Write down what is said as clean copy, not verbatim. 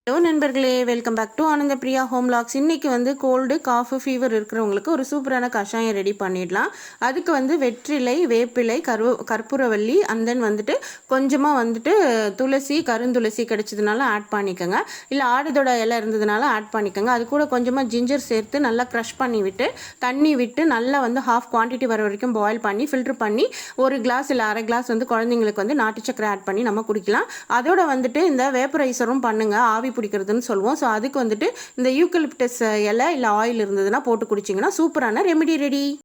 Hello நண்பர்களே, welcome back to Ananda Priya home lakhs. இன்றைக்கி வந்து கோல்டு காஃபு ஃபீவர் இருக்கிறவங்களுக்கு ஒரு சூப்பரான கஷாயம் ரெடி பண்ணிடலாம். அதுக்கு வந்து வெற்றிலை, வேப்பிலை, கற்பூரவள்ளி அண்ட் தென் வந்துட்டு கொஞ்சமாக வந்துட்டு துளசி, கருந்துளசி கிடைச்சதுனால ஆட் பண்ணிக்கோங்க. இல்லை ஆடுதோட இலை இருந்ததுனால ஆட் பண்ணிக்கோங்க. அது கூட கொஞ்சமாக ஜிஞ்சர் சேர்த்து நல்லா க்ரஷ் பண்ணி விட்டு தண்ணி விட்டு நல்லா வந்து ஹாஃப் குவான்டிட்டி வர வரைக்கும் பாயில் பண்ணி ஃபில்ட்ரு பண்ணி ஒரு கிளாஸ் இல்லை அரை கிளாஸ் வந்து குழந்தைங்களுக்கு வந்து நாட்டு சக்கரை ஆட் பண்ணி நம்ம குடிக்கலாம். அதோட வந்துட்டு இந்த வேப்பரைசரும் பண்ணுங்கள், ஆவி பிடிக்கிறதுன்னு சொல்லுவோம். ஸோ அதுக்கு வந்துட்டு இந்த யூக்கலிப்டஸ் இலை இல்லை ஆயில் இருந்ததுன்னா போட்டு குடிச்சிங்கன்னா சூப்பரான ரெமெடி ரெடி.